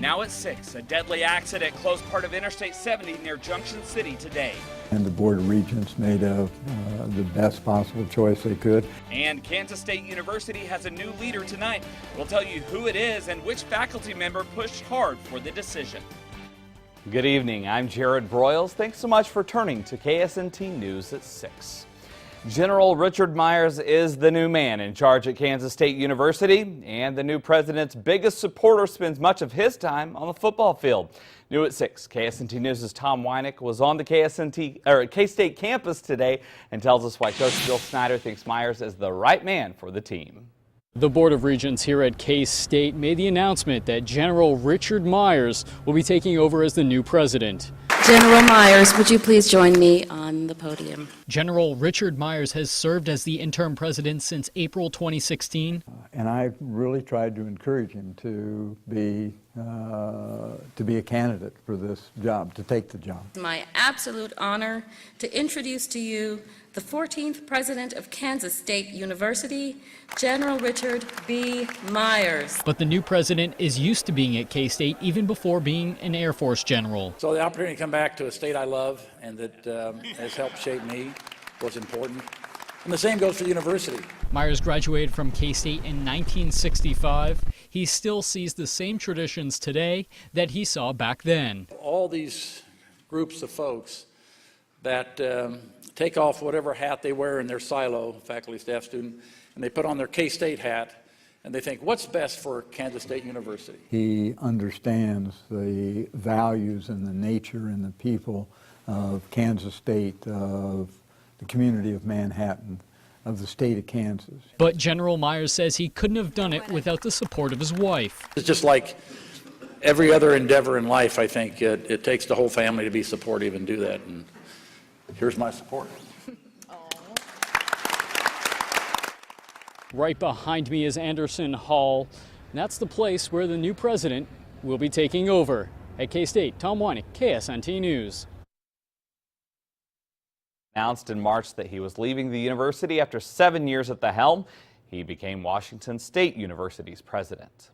Now at 6, a deadly accident closed part of Interstate 70 near Junction City today. And the Board of Regents made the best possible choice they could. And Kansas State University has a new leader tonight. We'll tell you who it is and which faculty member pushed hard for the decision. Good evening, I'm Jared Broyles. Thanks so much for turning to KSNT News at 6. General Richard Myers is the new man in charge at Kansas State University, and the new president's biggest supporter spends much of his time on the football field. New at 6, KSNT News' Tom Weineck was on the K-State campus today and tells us why Coach Bill Snyder thinks Myers is the right man for the team. The Board of Regents here at K-State made the announcement that General Richard Myers will be taking over as the new president. General Myers, would you please join me on the podium? General Richard Myers has served as the interim president since April 2016. And I really tried to encourage him to be a candidate for this job, to take the job. It's my absolute honor to introduce to you the 14th president of Kansas State University, General Richard B. Myers. But the new president is used to being at K-State even before being an Air Force general. So the opportunity to come back to a state I love and that has helped shape me was important. And the same goes for the university. Myers graduated from K-State in 1965. He still sees the same traditions today that he saw back then. All these groups of folks that take off whatever hat they wear in their silo, faculty, staff, student, and they put on their K-State hat, and they think, what's best for Kansas State University? He understands the values and the nature and the people of Kansas State, of the community of Manhattan, of the state of Kansas. But General Myers says he couldn't have done it without the support of his wife. It's just like every other endeavor in life, I think it takes the whole family to be supportive and do that. And here's my support. Right behind me is Anderson Hall, and that's the place where the new president will be taking over. At K-State, Tom Weineck, KSNT News. Announced in March that he was leaving the university after 7 years at the helm. He became Washington State University's president.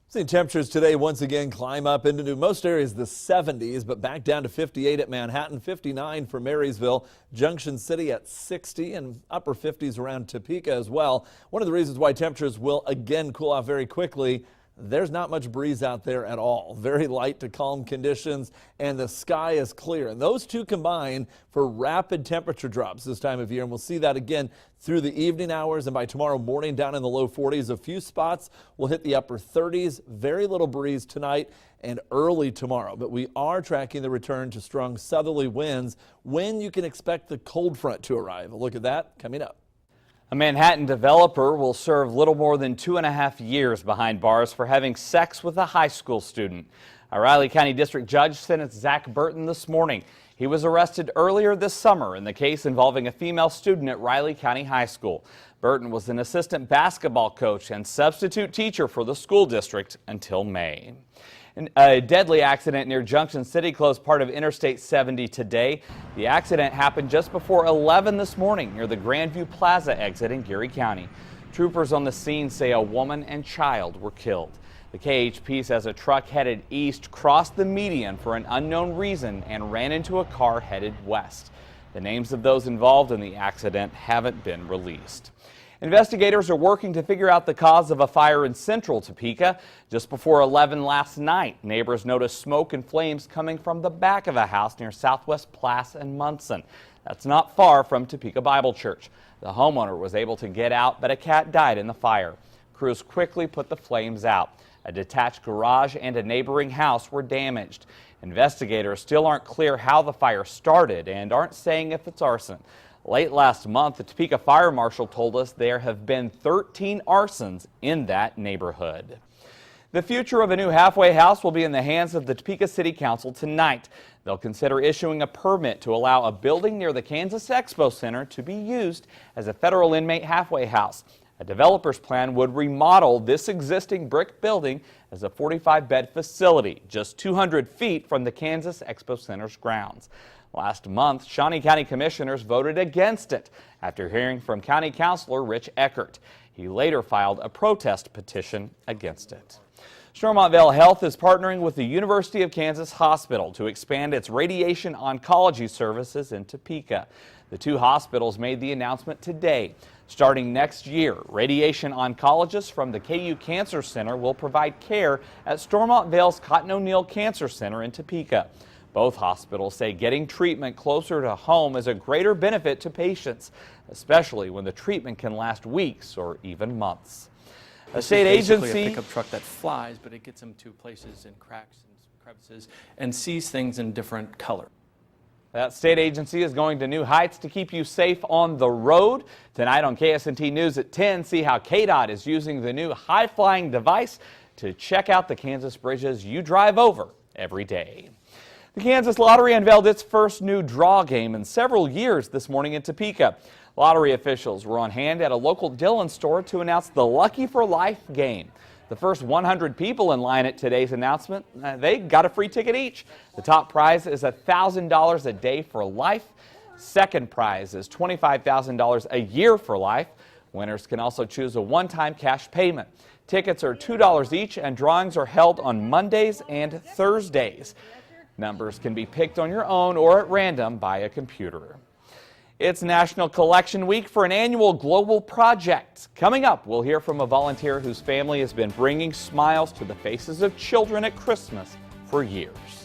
Seeing temperatures today once again climb up into most areas the 70s, but back down to 58 at Manhattan, 59 for Marysville, Junction City at 60, and upper 50s around Topeka as well. One of the reasons why temperatures will again cool off very quickly, there's not much breeze out there at all. Very light to calm conditions, and the sky is clear. And those two combine for rapid temperature drops this time of year, and we'll see that again through the evening hours and by tomorrow morning down in the low 40s. A few spots will hit the upper 30s. Very little breeze tonight and early tomorrow. But we are tracking the return to strong southerly winds when you can expect the cold front to arrive. A look at that coming up. A Manhattan developer will serve little more than 2.5 years behind bars for having sex with a high school student. A Riley County District Judge sentenced Zach Burton this morning. He was arrested earlier this summer in the case involving a female student at Riley County High School. Burton was an assistant basketball coach and substitute teacher for the school district until May. A deadly accident near Junction City closed part of Interstate 70 today. The accident happened just before 11 this morning near the Grandview Plaza exit in Geary County. Troopers on the scene say a woman and child were killed. The KHP says a truck headed east crossed the median for an unknown reason and ran into a car headed west. The names of those involved in the accident haven't been released. Investigators are working to figure out the cause of a fire in central Topeka. Just before 11 last night, neighbors noticed smoke and flames coming from the back of a house near Southwest Plass and Munson. That's not far from Topeka Bible Church. The homeowner was able to get out, but a cat died in the fire. Crews quickly put the flames out. A detached garage and a neighboring house were damaged. Investigators still aren't clear how the fire started and aren't saying if it's arson. Late last month, the Topeka Fire Marshal told us there have been 13 arsons in that neighborhood. The future of a new halfway house will be in the hands of the Topeka City Council tonight. They'll consider issuing a permit to allow a building near the Kansas Expo Center to be used as a federal inmate halfway house. A developer's plan would remodel this existing brick building as a 45-bed facility, just 200 feet from the Kansas Expo Center's grounds. Last month, Shawnee County commissioners voted against it after hearing from County Councilor Rich Eckert. He later filed a protest petition against it. Stormont Vail Health is partnering with the University of Kansas Hospital to expand its radiation oncology services in Topeka. The two hospitals made the announcement today. Starting next year, radiation oncologists from the KU Cancer Center will provide care at Stormont Vail's Cotton O'Neill Cancer Center in Topeka. Both hospitals say getting treatment closer to home is a greater benefit to patients, especially when the treatment can last weeks or even months. A state basically agency. A pickup truck that flies, but it gets them to places and cracks and crevices and sees things in different color. That state agency is going to new heights to keep you safe on the road. Tonight on KSNT News at 10, see how KDOT is using the new high-flying device to check out the Kansas bridges you drive over every day. The Kansas Lottery unveiled its first new draw game in several years this morning in Topeka. Lottery officials were on hand at a local Dillon store to announce the Lucky for Life game. The first 100 people in line at today's announcement, they got a free ticket each. The top prize is $1,000 a day for life. Second prize is $25,000 a year for life. Winners can also choose a one-time cash payment. Tickets are $2 each and drawings are held on Mondays and Thursdays. Numbers can be picked on your own or at random by a computer. It's National Collection Week for an annual global project. Coming up, we'll hear from a volunteer whose family has been bringing smiles to the faces of children at Christmas for years.